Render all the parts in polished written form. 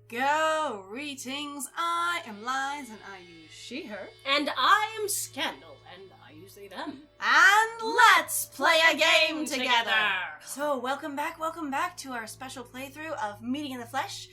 Greetings, I am Lies and I use she, her. And I am Scandal and I use they, them. And let's play a game together! So, welcome back to our special playthrough of Meeting in the Flesh.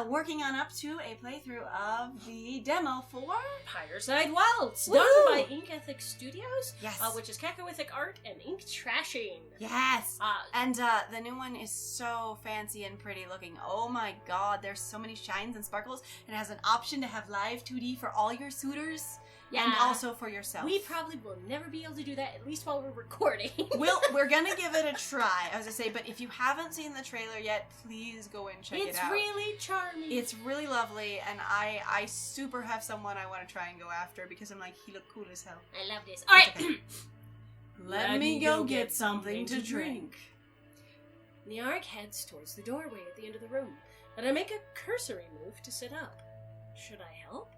Working on up to a playthrough of the demo for Pyreside Waltz, Woo! done by InkEthic Studios, Yes. which is CacoEthicArt and Ink Trashing. Yes! And the new one is so fancy and pretty looking. Oh my god, there's so many shines and sparkles. It has an option to have live 2D for all your suitors. Yeah. And also for yourself. We probably will never be able to do that, at least while we're recording. We're gonna give it a try, as I say, but if you haven't seen the trailer yet, please go and check it out. It's really charming. It's really lovely, and I super have someone I want to try and go after, because I'm like, he looked cool as hell. I love this. Alright! Okay. Let me go get something to drink. Nyargh heads towards the doorway at the end of the room, and I make a cursory move to sit up. Should I help?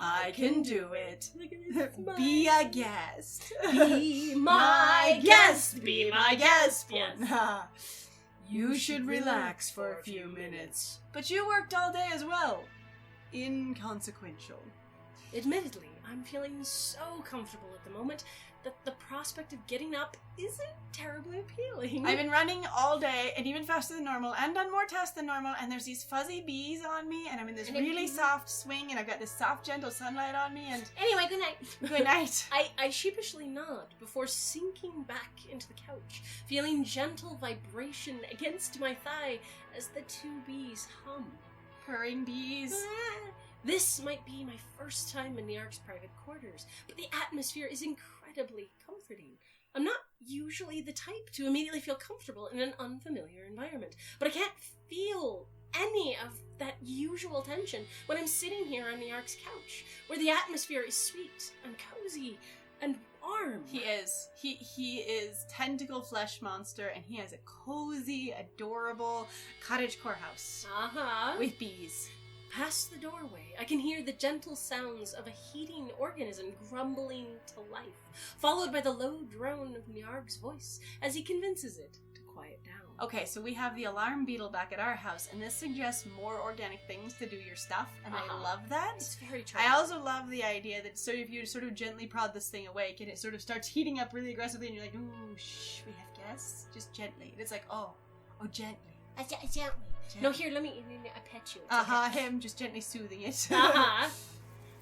I can do it. Look at this Be a guest. Be my guest. Be my guest. Yes. You should relax for a few minutes. But you worked all day as well. Inconsequential. Admittedly, I'm feeling so comfortable at the moment that the prospect of getting up isn't terribly appealing. I've been running all day, and even faster than normal, and done more tests than normal, and there's these fuzzy bees on me, and I'm in this really soft swing, and I've got this soft, gentle sunlight on me, and... Anyway, good night. Good night. I sheepishly nod before sinking back into the couch, feeling gentle vibration against my thigh as the two bees hum. Purring bees. This might be my first time in Nyargh's private quarters, but the atmosphere is incredibly comforting. I'm not usually the type to immediately feel comfortable in an unfamiliar environment, but I can't feel any of that usual tension when I'm sitting here on Nyargh's couch, where the atmosphere is sweet and cozy and warm. He is. He is tentacle flesh monster, and he has a cozy, adorable cottage core house. With bees. Past the doorway, I can hear the gentle sounds of a heating organism grumbling to life, followed by the low drone of Nyargh's voice as he convinces it to quiet down. Okay, so we have the alarm beetle back at our house, and this suggests more organic things to do your stuff, and I love that. It's very charming. I also love the idea that if you sort of gently prod this thing awake, and it sort of starts heating up really aggressively, and you're like, ooh, shh, we have guests? Just gently. And it's like, oh, gently. Gently. No, here, let me I pet you. Him just gently soothing it.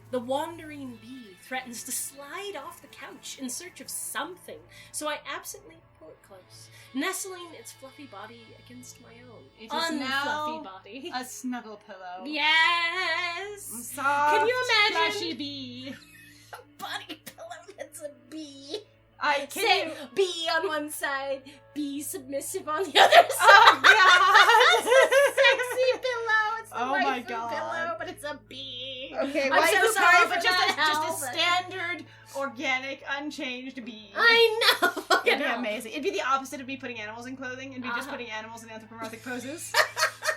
The wandering bee threatens to slide off the couch in search of something, so I absently pull it close, nestling its fluffy body against my own. It is now unfluffy body. a snuggle pillow. Yes! Soft, Can you imagine? fleshy bee. A body pillow that's a bee. Say bee on one side, bee submissive on the other side. Oh god! It's a sexy pillow. It's the Oh my waifu god. pillow, but it's a bee. Okay, I'm so sorry for but that, just a standard, organic, unchanged bee. I know. It'd be amazing. It'd be the opposite of me putting animals in clothing. It'd be just putting animals in anthropomorphic poses.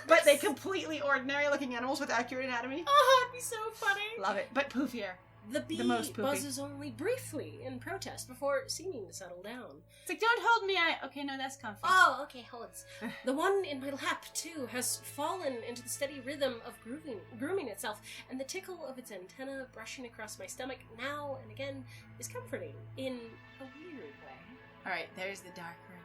But they completely ordinary looking animals with accurate anatomy. Oh, it'd be so funny. Love it. But poofier. The bee most poopy. buzzes only briefly in protest before seeming to settle down. It's like, don't hold me, okay, no, that's comfy. Oh, okay, hold on. The one in my lap, too, has fallen into the steady rhythm of grooming itself, and the tickle of its antenna brushing across my stomach now and again is comforting in a weird way. Alright, there's the dark room.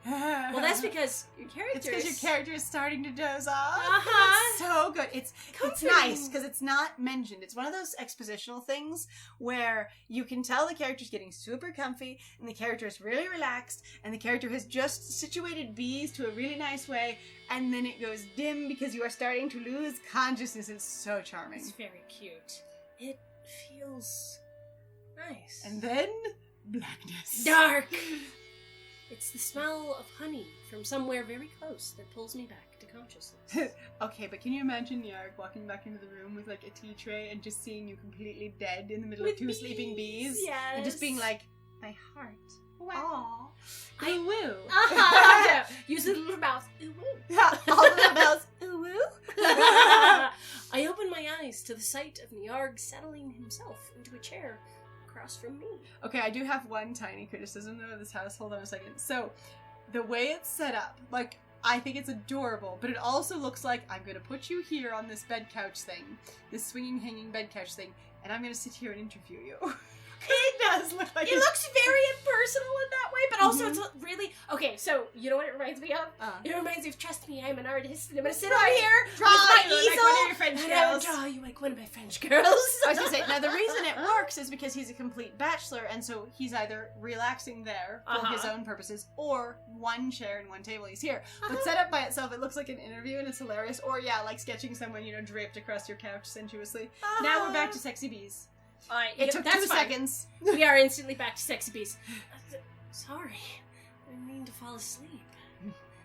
Well, that's because your character It's because your character is starting to doze off. Uh-huh. It's so good. It's nice because it's not mentioned. It's one of those expositional things where you can tell the character's getting super comfy and the character is really relaxed and the character has just situated bees to a really nice way, and then it goes dim because you are starting to lose consciousness. It's so charming. It's very cute. It feels nice. And then blackness. Dark! It's the smell of honey from somewhere very close that pulls me back to consciousness. Okay, but can you imagine Nyargh walking back into the room with like a tea tray and just seeing you completely dead in the middle of two sleeping bees? Yes. And just being like, my heart. Wow. Ooh woo. Use the little mouth. Ooh woo. All the little bells. Ooh woo. I open my eyes to the sight of Nyargh settling himself into a chair across from me. Okay, I do have one tiny criticism though of this house. Hold on a second. So, the way it's set up, like, I think it's adorable, but it also looks like I'm going to put you here on this bed couch thing, this swinging, hanging bed couch thing, and I'm going to sit here and interview you. It does look like it looks very impersonal in that way, but also it's really... Okay, so, you know what it reminds me of? It reminds me of, trust me, I'm an artist, and I'm going to sit over here with my easel, like one of your French and girls. I'll draw you like one of my French girls. I was going to say, now the reason it works is because he's a complete bachelor, and so he's either relaxing there for his own purposes, or one chair and one table he's here. But set up by itself, it looks like an interview, and it's hilarious. Or, yeah, like sketching someone, you know, draped across your couch sensuously. Now we're back to sexy bees. It took 2 seconds. We are instantly back to sexy bees. Sorry, I didn't mean to fall asleep.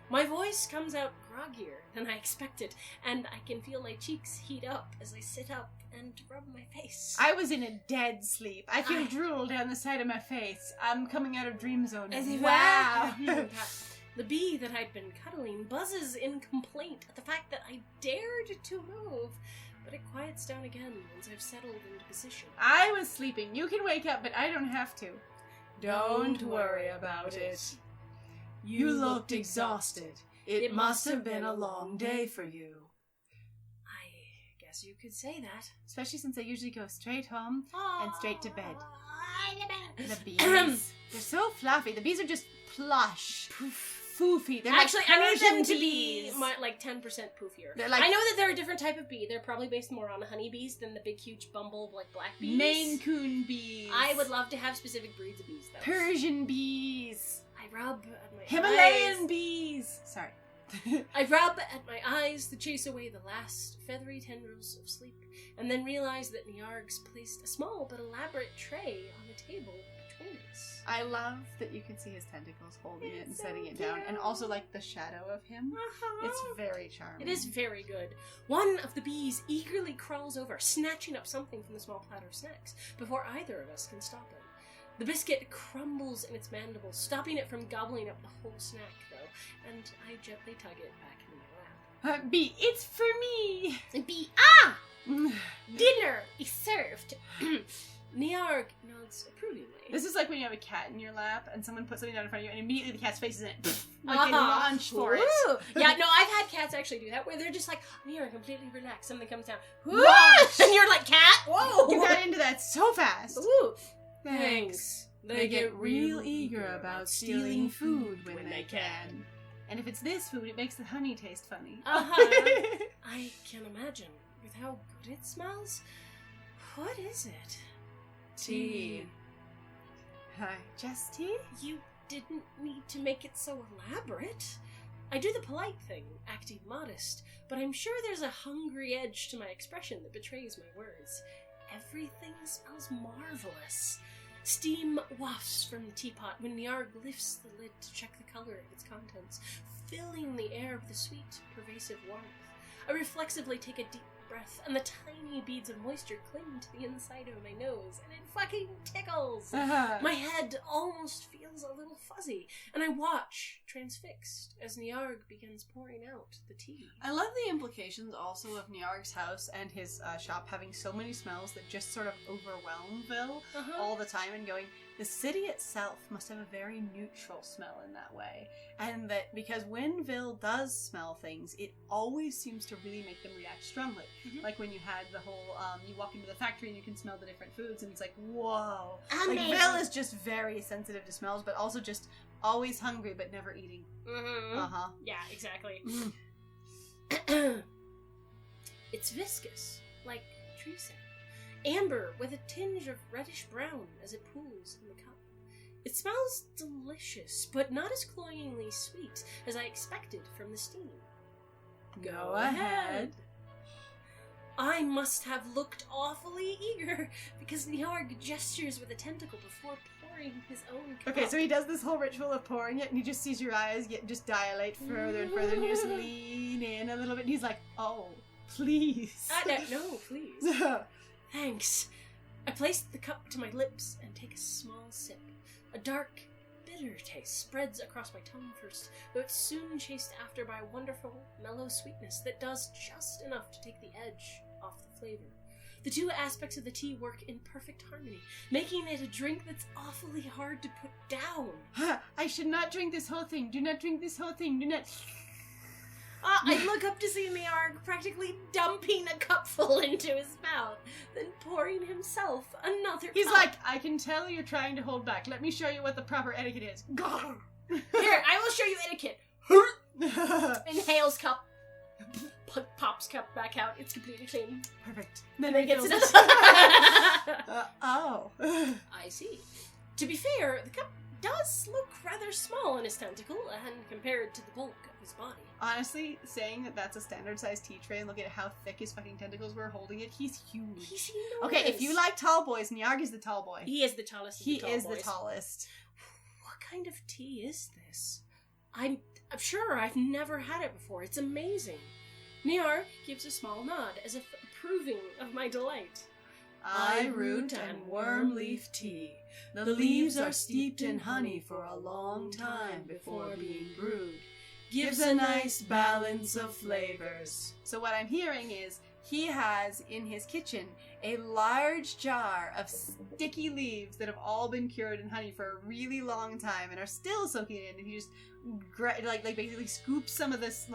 My voice comes out groggier than I expected, and I can feel my cheeks heat up as I sit up and rub my face. I was in a dead sleep. I feel drool down the side of my face. I'm coming out of dream zone. Wow. The bee that I'd been cuddling buzzes in complaint at the fact that I dared to move. But it quiets down again once I've settled into position. I was sleeping. You can wake up, but I don't have to. Don't worry about it. You looked exhausted. It must have been a long day for you. I guess you could say that. Especially since I usually go straight home and straight to bed. The bees. They're so fluffy. The bees are just plush. Foofy. They're actually, like I need them to bees. be like 10% poofier. Like, I know that they're a different type of bee. They're probably based more on honeybees than the big, huge bumble like black bees. Maine Coon bees. I would love to have specific breeds of bees, though. Persian bees. I rub at my Himalayan eyes. bees. Sorry. I rub at my eyes to chase away the last feathery tendrils of sleep, and then realize that Nyargh's placed a small but elaborate tray on the table between us. I love that you can see his tentacles holding it and setting it down, and also like the shadow of him. It's very charming. It is very good. One of the bees eagerly crawls over, snatching up something from the small platter of snacks, before either of us can stop him. The biscuit crumbles in its mandibles, stopping it from gobbling up the whole snack, though, and I gently tug it back into my lap. Bee, it's for me! Bee, dinner is served! Nyargh nods approvingly. This is like when you have a cat in your lap and someone puts something down in front of you and immediately the cat's face is in it. Like they launch for it. Yeah, no, I've had cats actually do that where they're just like, you're completely relaxed, something comes down. Launch! And you're like, cat? Whoa! You got into that so fast. Ooh. Thanks. They get real eager about stealing food when they can. And if it's this food, it makes the honey taste funny. I can imagine. With how good it smells. What is it? Tea. Hi, just tea? You didn't need to make it so elaborate. I do the polite thing, acting modest, but I'm sure there's a hungry edge to my expression that betrays my words. Everything smells marvelous. Steam wafts from the teapot when Nyargh lifts the lid to check the color of its contents, filling the air with a sweet, pervasive warmth. I reflexively take a deep breath, and the tiny beads of moisture cling to the inside of my nose, and it fucking tickles! My head almost feels a little fuzzy, and I watch, transfixed, as Nyargh begins pouring out the tea. I love the implications also of Nyargh's house and his shop having so many smells that just sort of overwhelm Vil all the time, and going, the city itself must have a very neutral smell in that way. And that because when Vil does smell things, it always seems to really make them react strongly. Like when you had the whole, you walk into the factory and you can smell the different foods and it's like, whoa. Amazing. Like Vil is just very sensitive to smells, but also just always hungry but never eating. Yeah, exactly. It's viscous, like tree sap. Amber with a tinge of reddish brown as it pools in the cup. It smells delicious, but not as cloyingly sweet as I expected from the steam. Go ahead. I must have looked awfully eager, because Nyargh gestures with a tentacle before pouring his own cup. Okay, so he does this whole ritual of pouring it, and he just sees your eyes just dilate further and further, and you just lean in a little bit, and he's like, oh, please. No, please. Thanks. I place the cup to my lips and take a small sip. A dark, bitter taste spreads across my tongue first, though it's soon chased after by a wonderful, mellow sweetness that does just enough to take the edge off the flavor. The two aspects of the tea work in perfect harmony, making it a drink that's awfully hard to put down. I should not drink this whole thing. Do not drink this whole thing. Do not... I look up to see Nyargh practically dumping a cupful into his mouth, then pouring himself another He's cup. like, I can tell you're trying to hold back. Let me show you what the proper etiquette is. Here, I will show you etiquette. Inhales cup. Pops cup back out. It's completely clean. Perfect. Then he gets it. Oh. I see. To be fair, the cup does look rather small in his tentacle, and compared to the bulk of his body. Honestly, saying that that's a standard sized tea tray and look at how thick his fucking tentacles were holding it, he's huge. He's enormous. Okay, if you like tall boys, Nyargh is the tall boy. He is the tallest of He the tall is boys. the tallest. What kind of tea is this? I'm sure I've never had it before. It's amazing. Nyargh gives a small nod, as if approving of my delight. I root and worm leaf tea. The leaves are steeped in honey for a long time before being brewed. Gives a nice balance of flavors. So what I'm hearing is he has in his kitchen a large jar of sticky leaves that have all been cured in honey for a really long time and are still soaking in, and he just basically scoops some of this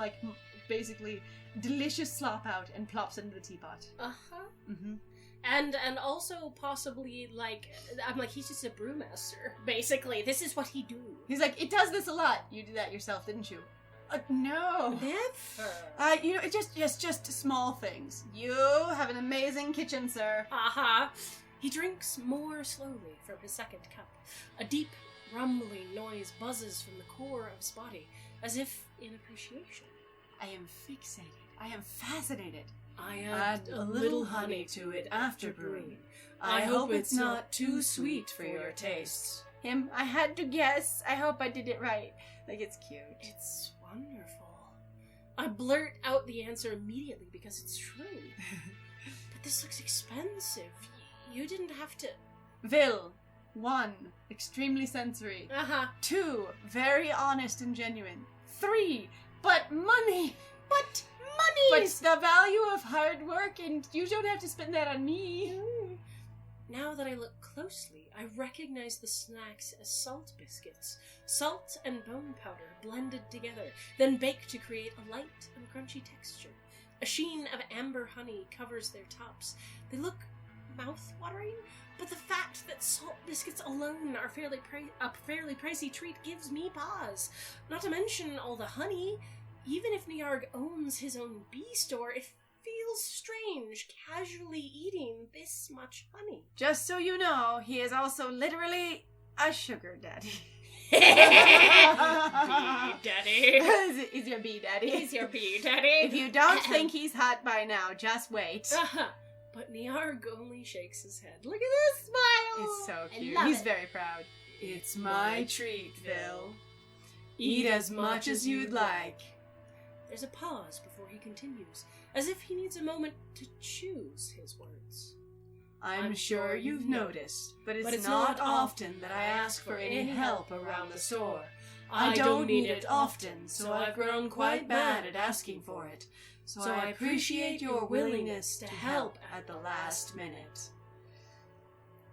basically delicious slop out and plops it into the teapot. Uh-huh. Mm-hmm. And also possibly, he's just a brewmaster, basically. This is what he do. He's like, it does this a lot. You did that yourself, didn't you? No. Never. It's just small things. You have an amazing kitchen, sir. Uh-huh. He drinks more slowly from his second cup. A deep, rumbling noise buzzes from the core of his body, as if in appreciation. I am fixated. I am fascinated. I add a little honey to it after brewing. I hope it's not too sweet for your tastes. I had to guess. I hope I did it right. It's cute. It's wonderful. I blurt out the answer immediately because it's true. But this looks expensive. You didn't have to... Vil. 1. Extremely sensory. 2. Very honest and genuine. 3. But money! But But the value of hard work, and you don't have to spend that on me. Now that I look closely, I recognize the snacks as salt biscuits. Salt and bone powder blended together, then baked to create a light and crunchy texture. A sheen of amber honey covers their tops. They look mouth-watering, but the fact that salt biscuits alone are a fairly pricey treat gives me pause. Not to mention all the honey. Even if Nyargh owns his own bee store, it feels strange casually eating this much honey. Just so you know, he is also literally a sugar daddy. Bee daddy. He's your bee daddy. He's your bee daddy. If you don't think he's hot by now, just wait. But Nyargh only shakes his head. Look at this smile. It's so cute. I love He's it. very proud. It's my treat, Vil. Eat as much as you'd like. There's a pause before he continues, as if he needs a moment to choose his words. I'm sure you've noticed, but it's not often that I ask for any help around the store. I don't need it often, so I've grown quite bad at asking for it. So I appreciate your willingness to help at the last minute.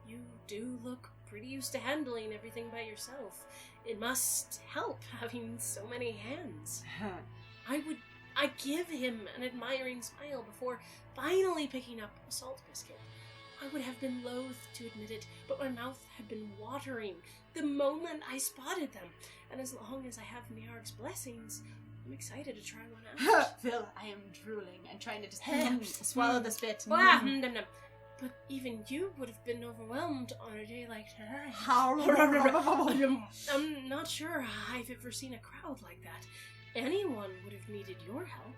You do look pretty used to handling everything by yourself. It must help having so many hands. I give him an admiring smile before finally picking up a salt biscuit. I would have been loath to admit it, but my mouth had been watering the moment I spotted them. And as long as I have Nyargh's blessings, I'm excited to try one out. Vil, I am drooling and trying to just swallow the spit. But even you would have been overwhelmed on a day like today. I'm not sure I've ever seen a crowd like that. Anyone would have needed your help.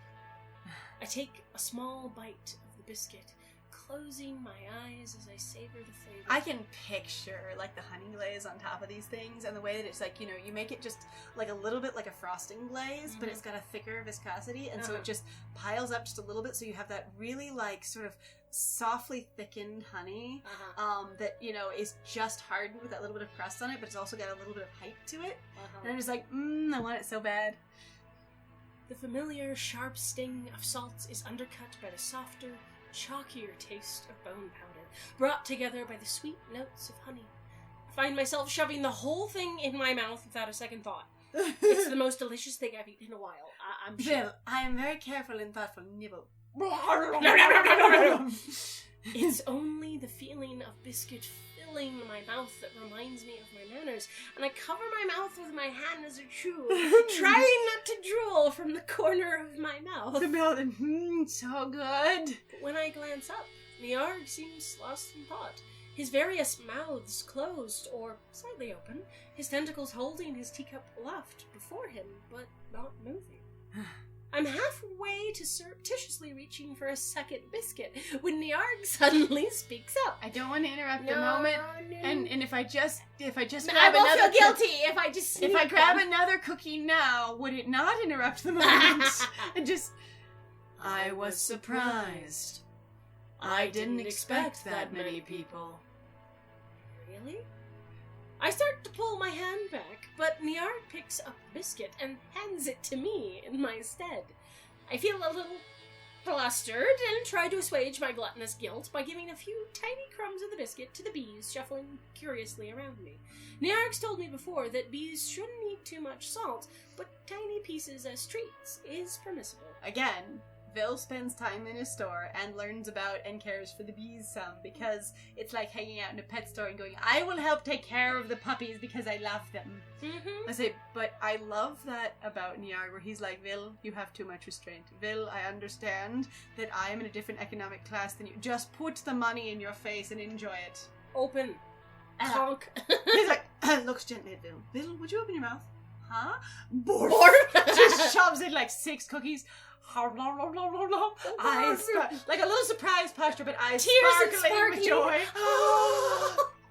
I take a small bite of the biscuit, closing my eyes as I savor the flavor. I can picture the honey glaze on top of these things, and the way that it's you make it just a little bit like a frosting glaze, but it's got a thicker viscosity, and so it just piles up just a little bit, so you have that really sort of softly thickened honey that is just hardened with that little bit of crust on it, but it's also got a little bit of height to it. And I'm just I want it so bad. The familiar sharp sting of salts is undercut by the softer, chalkier taste of bone powder, brought together by the sweet notes of honey. I find myself shoving the whole thing in my mouth without a second thought. It's the most delicious thing I've eaten in a while. I'm sure. Bill, I am very careful and thoughtful. Nibble. It's only the feeling of biscuit filling my mouth that reminds me of my manners, and I cover my mouth with my hand as I chew, trying not to drool from the corner of my mouth. The Belden, so good. But when I glance up, Nyargh seems lost in thought. His various mouths closed or slightly open, his tentacles holding his teacup aloft before him, but not moving. I'm halfway to surreptitiously reaching for a second biscuit when Nyargh suddenly speaks up. I don't want to interrupt the moment, No. and if I just I grab will another feel guilty if I just if I sneak grab one. another cookie now, would it not interrupt the moment? And just, I was surprised. I didn't expect that many people. Really? I start to pull my hand back, but Nyargh picks up the biscuit and hands it to me in my stead. I feel a little flustered and try to assuage my gluttonous guilt by giving a few tiny crumbs of the biscuit to the bees shuffling curiously around me. Nyargh's told me before that bees shouldn't eat too much salt, but tiny pieces as treats is permissible. Again, Vil spends time in a store and learns about and cares for the bees some, because it's like hanging out in a pet store and going, I will help take care of the puppies because I love them. Mm-hmm. I say, but I love that about Nyargh, where he's like, Vil, you have too much restraint. Vil, I understand that I am in a different economic class than you. Just put the money in your face and enjoy it. Open. Honk. He's like, looks gently at Vil. Vil, would you open your mouth? Huh? Borf. Borf. Just shoves in like 6 cookies. Eyes like a little surprise posture, but eyes sparkling with joy.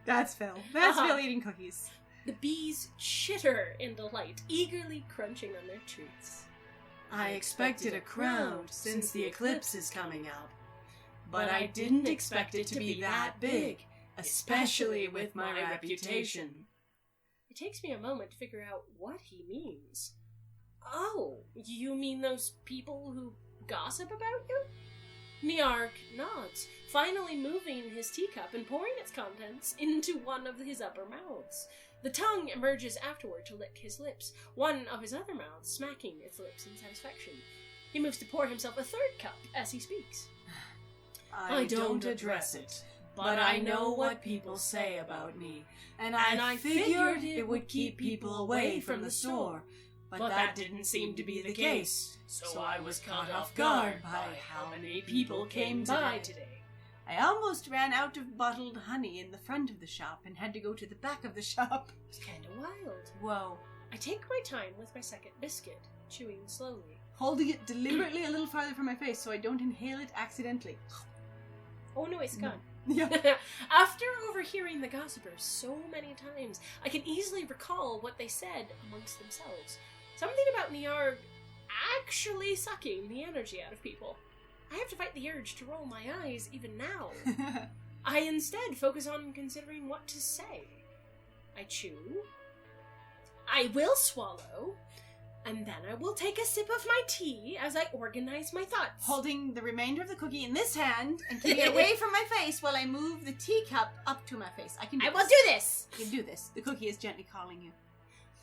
That's Phil. That's Phil eating cookies. The bees chitter in delight, eagerly crunching on their treats. I expected a crowd since the eclipse is coming up, but I didn't expect it to be that big, especially with my reputation. It takes me a moment to figure out what he means. Oh, you mean those people who gossip about you? Nyargh nods, finally moving his teacup and pouring its contents into one of his upper mouths. The tongue emerges afterward to lick his lips, one of his other mouths smacking its lips in satisfaction. He moves to pour himself a third cup as he speaks. I don't address it, but I know what people say about me, and I figured it would keep people away from the store. But that didn't seem to be the case, so I was caught off guard by how many people came by today. I almost ran out of bottled honey in the front of the shop and had to go to the back of the shop. It's kinda wild. Whoa. I take my time with my second biscuit, chewing slowly. Holding it deliberately a little farther from my face so I don't inhale it accidentally. Oh no, it's gone. Yeah. After overhearing the gossipers so many times, I can easily recall what they said amongst themselves. Something about Nyargh actually sucking the energy out of people. I have to fight the urge to roll my eyes even now. I instead focus on considering what to say. I chew. I will swallow. And then I will take a sip of my tea as I organize my thoughts. Holding the remainder of the cookie in this hand and keeping it away from my face while I move the teacup up to my face. I will do this! You can do this. The cookie is gently calling you.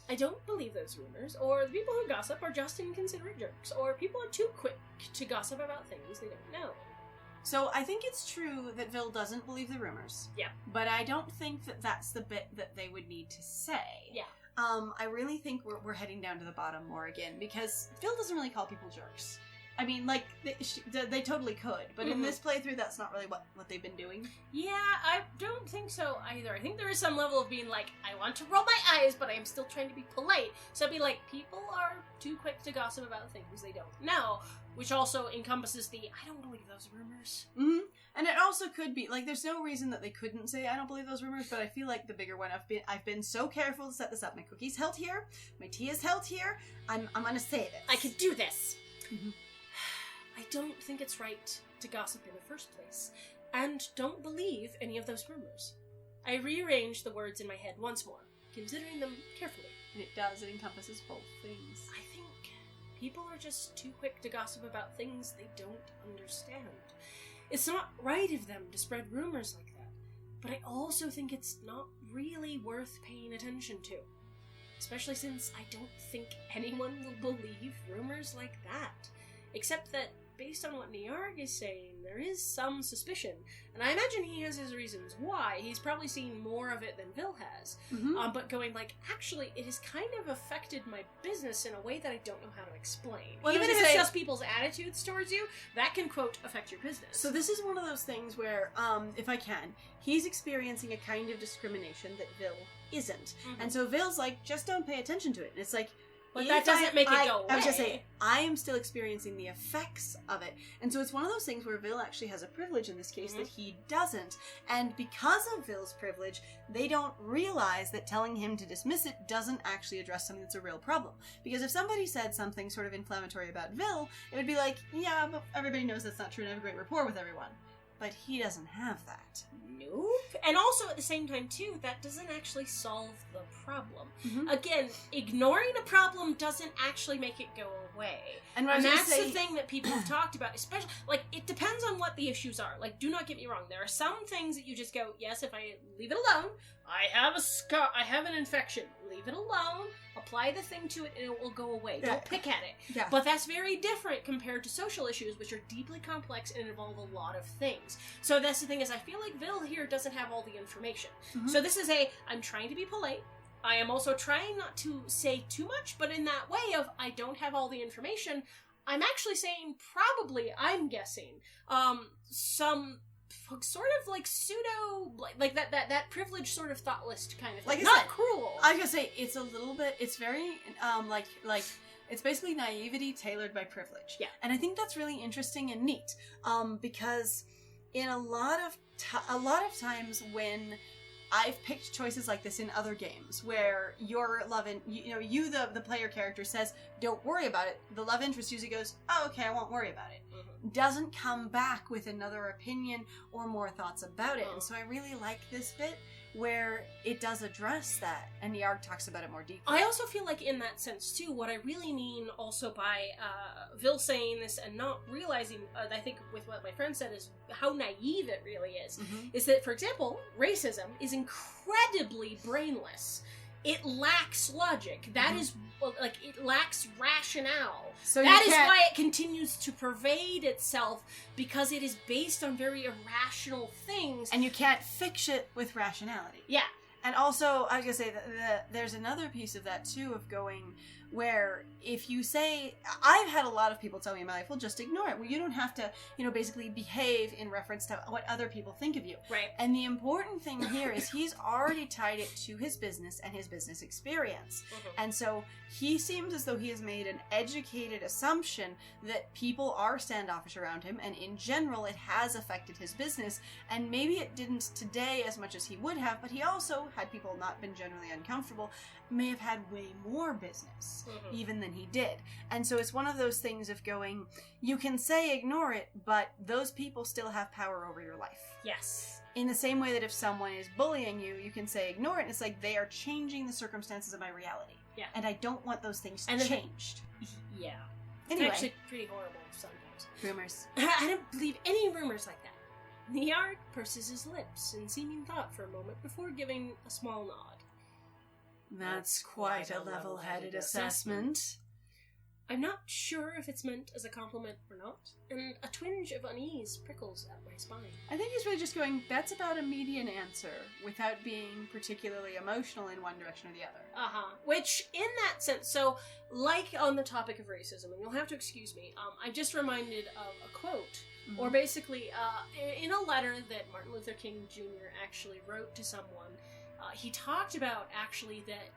I don't believe those rumors, or the people who gossip are just inconsiderate jerks, or people are too quick to gossip about things they don't know. So I think it's true that Vil doesn't believe the rumors. Yeah. But I don't think that that's the bit that they would need to say. Yeah. I really think we're heading down to the bottom more again, because Vil doesn't really call people jerks. I mean, like, they totally could, but in this playthrough, that's not really what they've been doing. Yeah, I don't think so either. I think there is some level of being like, I want to roll my eyes, but I am still trying to be polite. So I'd be like, people are too quick to gossip about things they don't know, which also encompasses the, I don't believe those rumors. Mm-hmm. And it also could be, like, there's no reason that they couldn't say, I don't believe those rumors, but I feel like the bigger one, I've been so careful to set this up. My cookie's held here, my tea is held here, I'm gonna say this. I could do this. Mm-hmm. I don't think it's right to gossip in the first place, and don't believe any of those rumors. I rearrange the words in my head once more, considering them carefully. And it does, it encompasses both things. I think people are just too quick to gossip about things they don't understand. It's not right of them to spread rumors like that, but I also think it's not really worth paying attention to. especially since I don't think anyone will believe rumors like that. Except that, based on what Nyargh is saying, there is some suspicion, and I imagine he has his reasons why. He's probably seen more of it than Vil has, but going like, actually, it has kind of affected my business in a way that I don't know how to explain. Well, even if it's just people's attitudes towards you, that can, quote, affect your business. So this is one of those things where, if I can, he's experiencing a kind of discrimination that Vil isn't. And so Vil's like, just don't pay attention to it. And it's like, but that doesn't make it go away. I was just saying, I am still experiencing the effects of it. And so it's one of those things where Vil actually has a privilege in this case that he doesn't. And because of Vil's privilege, they don't realize that telling him to dismiss it doesn't actually address something that's a real problem. Because if somebody said something sort of inflammatory about Vil, it would be like, yeah, but everybody knows that's not true and I have a great rapport with everyone. But he doesn't have that. Nope. And also, at the same time, too, that doesn't actually solve the problem. Again, ignoring a problem doesn't actually make it go away. And that's the thing that people have talked about, especially, like, it depends on what the issues are. Like, do not get me wrong. There are some things that you just go, yes, if I leave it alone, I have a scar, I have an infection. Leave it alone, apply the thing to it, and it will go away. Don't pick at it. But that's very different compared to social issues, which are deeply complex and involve a lot of things. So that's the thing is, I feel like Vil here doesn't have all the information. So this is I'm trying to be polite. I am also trying not to say too much, but in that way of, I don't have all the information, I'm actually saying probably, I'm guessing, some sort of like pseudo, like that privileged sort of thought list kind of thing. Like not cruel. I was gonna say, it's a little bit, it's very, like, it's basically naivety tailored by privilege. Yeah. And I think that's really interesting and neat, because in a lot of times when I've picked choices like this in other games where your love and the player character says, don't worry about it. The love interest usually goes, oh, okay, I won't worry about it. Doesn't come back with another opinion or more thoughts about it. And so I really like this bit where it does address that, and Nyargh talks about it more deeply. I also feel like in that sense too, what I really mean also by Vil saying this and not realizing, I think with what my friend said, is how naive it really is that, for example, racism is incredibly brainless. It lacks logic. That is, like, it lacks rationale. So that is why it continues to pervade itself, because it is based on very irrational things. And you can't fix it with rationality. Yeah. And also, I was going to say that there's another piece of that, too, of going where if you say, I've had a lot of people tell me in my life, well, just ignore it. Well, you don't have to, basically behave in reference to what other people think of you. Right. And the important thing here is he's already tied it to his business and his business experience. And so he seems as though he has made an educated assumption that people are standoffish around him, and in general it has affected his business. And maybe it didn't today as much as he would have, but he also, had people not been generally uncomfortable, may have had way more business even than he did. And so it's one of those things of going, you can say ignore it, but those people still have power over your life. Yes. In the same way that if someone is bullying you, you can say ignore it, and it's like they are changing the circumstances of my reality. Yeah. And I don't want those things changed. Yeah. Anyway. It's actually pretty horrible sometimes. Rumors. I don't believe any rumors like that. Nyargh purses his lips in seeming thought for a moment before giving a small nod. That's quite a level-headed assessment. I'm not sure if it's meant as a compliment or not, and a twinge of unease prickles at my spine. I think he's really just going, that's about a median answer, without being particularly emotional in one direction or the other. Which, in that sense, so, like on the topic of racism, and you'll have to excuse me, I'm just reminded of a quote, or basically, in a letter that Martin Luther King Jr. actually wrote to someone, he talked about actually that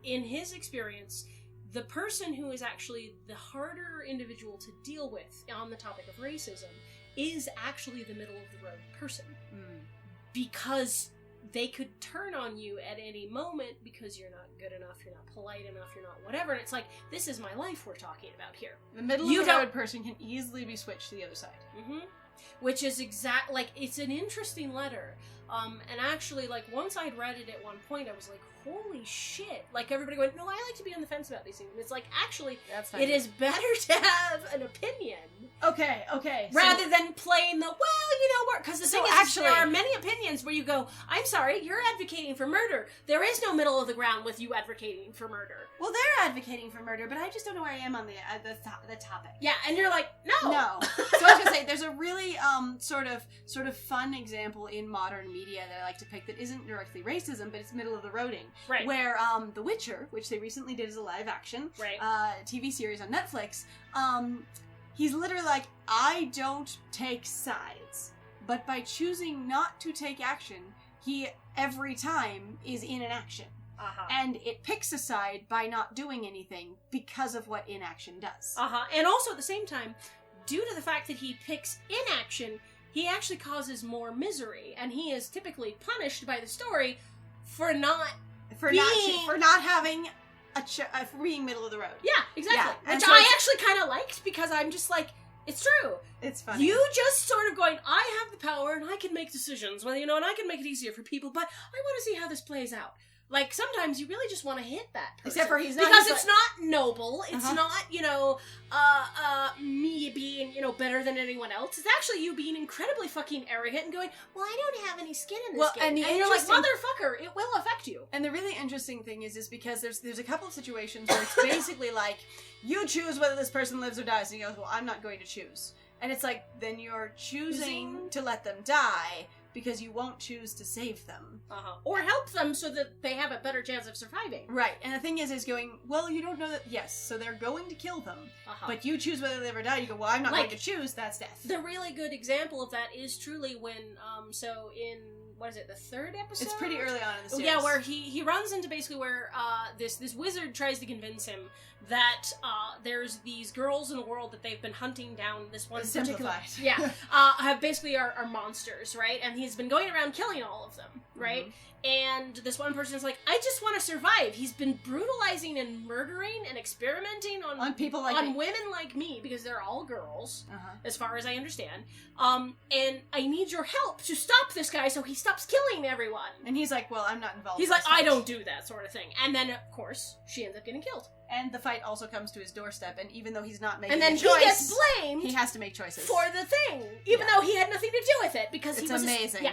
in his experience, the person who is actually the harder individual to deal with on the topic of racism is actually the middle of the road person. Because they could turn on you at any moment because you're not good enough, you're not polite enough, you're not whatever, and it's like, this is my life we're talking about here. The middle of the road person can easily be switched to the other side. Which is it's an interesting letter. And actually, like, once I'd read it at one point, I was like, holy shit. Like, everybody went, no, I like to be on the fence about these things. And it's like, actually, it is better to have an opinion. Okay. Rather than playing the, because the thing is, there are many opinions where you go, I'm sorry, you're advocating for murder. There is no middle of the ground with you advocating for murder. Well, they're advocating for murder, but I just don't know where I am on the topic. Yeah, and you're like, no. So I was gonna say, there's a really sort of fun example in modern media that I like to pick that isn't directly racism, but it's middle of the roading. Right. Where The Witcher, which they recently did as a live action TV series on Netflix, he's literally like, I don't take sides, but by choosing not to take action, he every time is in an action. And it picks a side by not doing anything because of what inaction does. And also at the same time, due to the fact that he picks inaction, he actually causes more misery, and he is typically punished by the story for not having for being middle of the road. Yeah, exactly. Yeah. Which I actually kind of liked, because I'm just like, it's true. It's funny. You just sort of going, I have the power and I can make decisions, and I can make it easier for people, but I want to see how this plays out. Like, sometimes you really just want to hit that person. Except for he's not. Because it's not noble. It's not, me being, better than anyone else. It's actually you being incredibly fucking arrogant and going, well, I don't have any skin in this game. And you're like, motherfucker, it will affect you. And the really interesting thing is because there's a couple of situations where it's basically like, you choose whether this person lives or dies. And he goes, well, I'm not going to choose. And it's like, then you're choosing to let them die, because you won't choose to save them. Or help them so that they have a better chance of surviving. Right, and the thing is going, well, you don't know that, yes, so they're going to kill them, but you choose whether they live or die. You go, well, I'm not going to choose, that's death. The really good example of that is truly when, so in, what is it, the third episode? It's pretty early on in the series. Yeah, where he runs into basically where this wizard tries to convince him that there's these girls in the world that they've been hunting down this one particular... basically are monsters, right? And he's been going around killing all of them, right? And this one person is like, I just want to survive. He's been brutalizing and murdering and experimenting on people like on women like me, because they're all girls, as far as I understand. And I need your help to stop this guy so he stops killing everyone. And he's like, well, I'm not involved. He's like, I don't do that sort of thing. And then, of course, she ends up getting killed. And the fight also comes to his doorstep, and even though he's not making a choice... And then he gets blamed... He has to make choices. For the thing, even though he had nothing to do with it, because it's he was... amazing.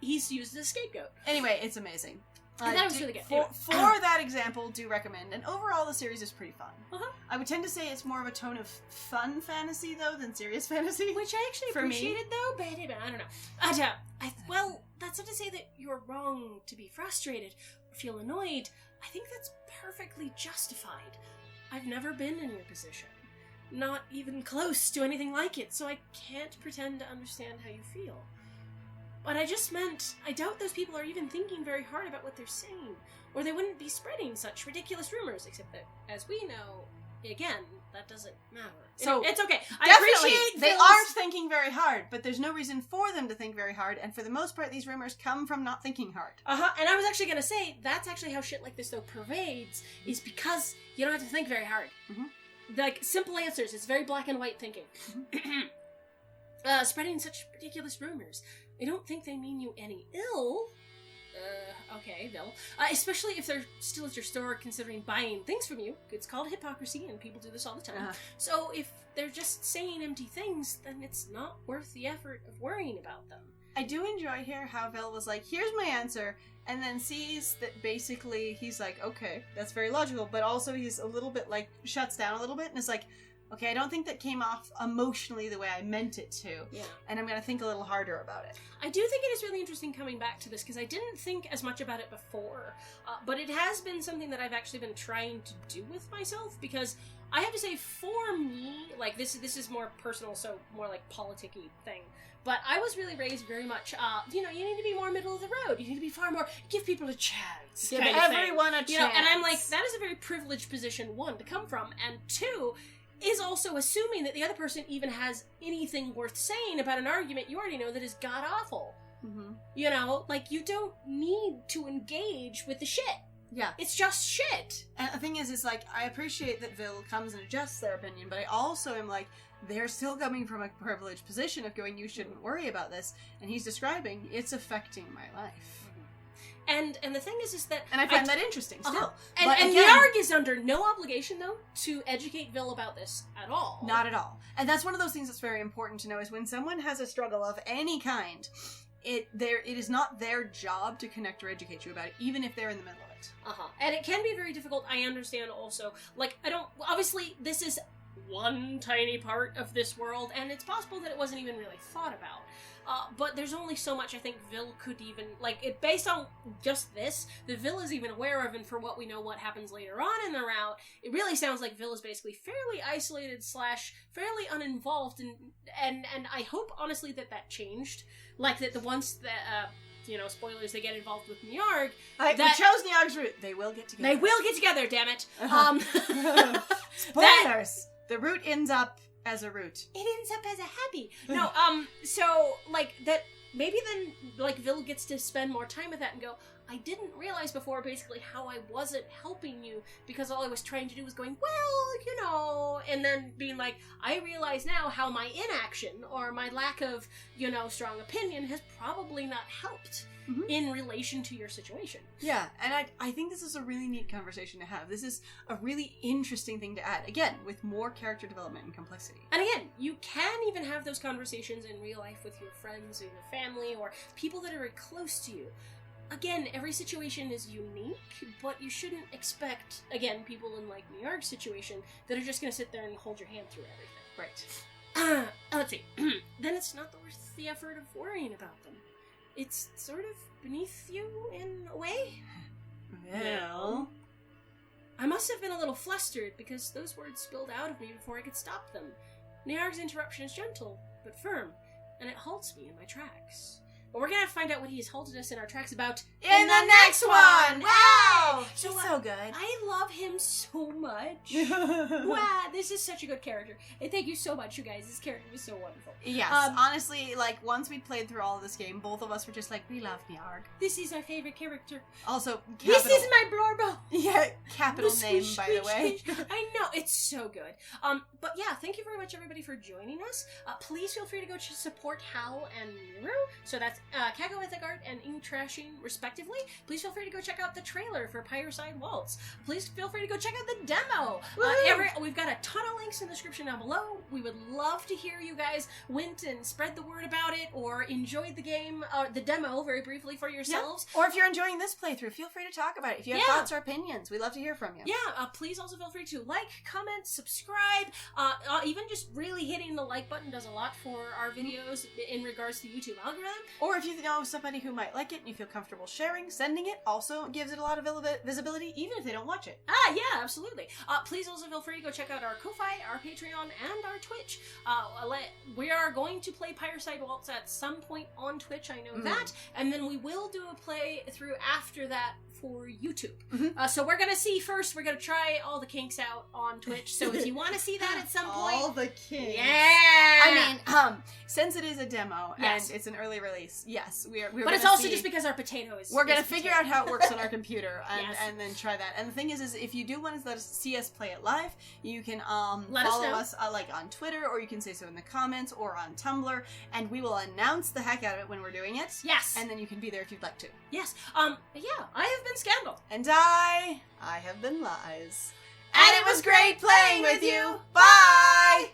He's used as a scapegoat. Anyway, it's amazing. And that was really good. For that example, do recommend. And overall, the series is pretty fun. I would tend to say it's more of a tone of fun fantasy, though, than serious fantasy. Which I actually appreciated, though, but I don't know. Well, that's not to say that you're wrong to be frustrated or feel annoyed. I think that's perfectly justified. I've never been in your position. Not even close to anything like it, so I can't pretend to understand how you feel. But I just meant, I doubt those people are even thinking very hard about what they're saying, or they wouldn't be spreading such ridiculous rumors, except that, as we know, again, that doesn't matter. So it's okay. I appreciate they aren't thinking very hard, but there's no reason for them to think very hard, and for the most part, these rumors come from not thinking hard. And I was actually going to say, that's actually how shit like this, though, pervades, is because you don't have to think very hard. Like, simple answers. It's very black and white thinking. Spreading such ridiculous rumors. I don't think they mean you any ill. Okay, Bill. Especially if they're still at your store considering buying things from you. It's called hypocrisy, and people do this all the time. So if they're just saying empty things, then it's not worth the effort of worrying about them. I do enjoy here how Bill was like, here's my answer, and then sees that basically he's like, okay, that's very logical, but also he's a little bit like, shuts down a little bit, and is like, okay, I don't think that came off emotionally the way I meant it to. Yeah. And I'm going to think a little harder about it. I do think it is really interesting coming back to this, because I didn't think as much about it before. But it has been something that I've actually been trying to do with myself, because I have to say, for me, like, this is more personal, so more like politic-y thing. But I was really raised very much, you need to be more middle of the road. You need to be far more, give people a chance. Give everyone a chance. And I'm like, that is a very privileged position, one, to come from, and two, is also assuming that the other person even has anything worth saying about an argument you already know that is god-awful. You don't need to engage with the shit. Yeah. It's just shit. And the thing is like, I appreciate that Vil comes and adjusts their opinion, but I also am like, they're still coming from a privileged position of going, you shouldn't worry about this. And he's describing, it's affecting my life. And the thing is that... And I find that interesting, still. Uh-huh. And Nyargh is under no obligation, though, to educate Vil about this at all. Not at all. And that's one of those things that's very important to know, is when someone has a struggle of any kind, it is not their job to connect or educate you about it, even if they're in the middle of it. And it can be very difficult, I understand also. Like, obviously, this is one tiny part of this world, and it's possible that it wasn't even really thought about. But there's only so much I think Vil could even, based on just this, that Vil is even aware of, and for what we know what happens later on in the route, it really sounds like Vil is basically fairly isolated / fairly uninvolved, and I hope, honestly, that changed. Like, that the once that, spoilers, they get involved with Nyargh. We chose Nyargh's route. They will get together. They will get together, damn it. Spoilers! The route ends up as a root. It ends up as a happy. No, so, that, maybe then, Vil gets to spend more time with that and go, I didn't realize before, basically, how I wasn't helping you, because all I was trying to do was going, well, and then being like, I realize now how my inaction, or my lack of, strong opinion, has probably not helped in relation to your situation. Yeah, and I think this is a really neat conversation to have. This is a really interesting thing to add, again, with more character development and complexity. And again, you can even have those conversations in real life with your friends or your family, or people that are very close to you. Again, every situation is unique, but you shouldn't expect, again, people in, Nyargh's situation that are just going to sit there and hold your hand through everything. Right. Let's see. Then it's not worth the effort of worrying about them. It's sort of beneath you, in a way. Well... I must have been a little flustered, because those words spilled out of me before I could stop them. Nyargh's interruption is gentle, but firm, and it halts me in my tracks. But we're gonna have to find out what he has halted us in our tracks about in the next one! Wow! He's so good. I love him so much. Wow, this is such a good character. And thank you so much, you guys. This character was so wonderful. Yes, honestly, once we played through all of this game, both of us were just like, we love Nyargh. This is our favorite character. Also, this is my Blorbo! Yeah, capital name, by the way. I know, it's so good. But yeah, thank you very much, everybody, for joining us. Please feel free to go support Hal and Miru. So that's CacoEthicArt and Ink Trashing, respectively. Please feel free to go check out the trailer for Pyreside Waltz. Please feel free to go check out the demo. We've got a ton of links in the description down below. We would love to hear you guys went and spread the word about it, or enjoyed the game, the demo, very briefly for yourselves. Yeah. Or if you're enjoying this playthrough, feel free to talk about it. If you have thoughts or opinions, we'd love to hear from you. Yeah, please also feel free to like, comment, subscribe. Even just really hitting the like button does a lot for our videos in regards to the YouTube algorithm. Or if you know somebody who might like it and you feel comfortable sharing, sending it also gives it a lot of visibility, even if they don't watch it. Yeah, absolutely. Please also feel free to go check out our Ko-fi, our Patreon, and our Twitch. We are going to play Pyreside Waltz at some point on Twitch, I know that, and then we will do a play through after that for YouTube. So we're gonna see first, we're gonna try all the kinks out on Twitch, so if you want to see that at some point... All the kinks. Yeah! I mean, since it is a demo, and it's an early release, yes, we're but it's also just because our potato is... We're gonna figure out how it works on our computer, and then try that. And the thing is if you do want to see us play it live, you can follow us on Twitter, or you can say so in the comments, or on Tumblr, and we will announce the heck out of it when we're doing it. Yes! And then you can be there if you'd like to. Yes. But yeah, I have been Scandal. And I have been Lies. And it was great playing with you. Bye!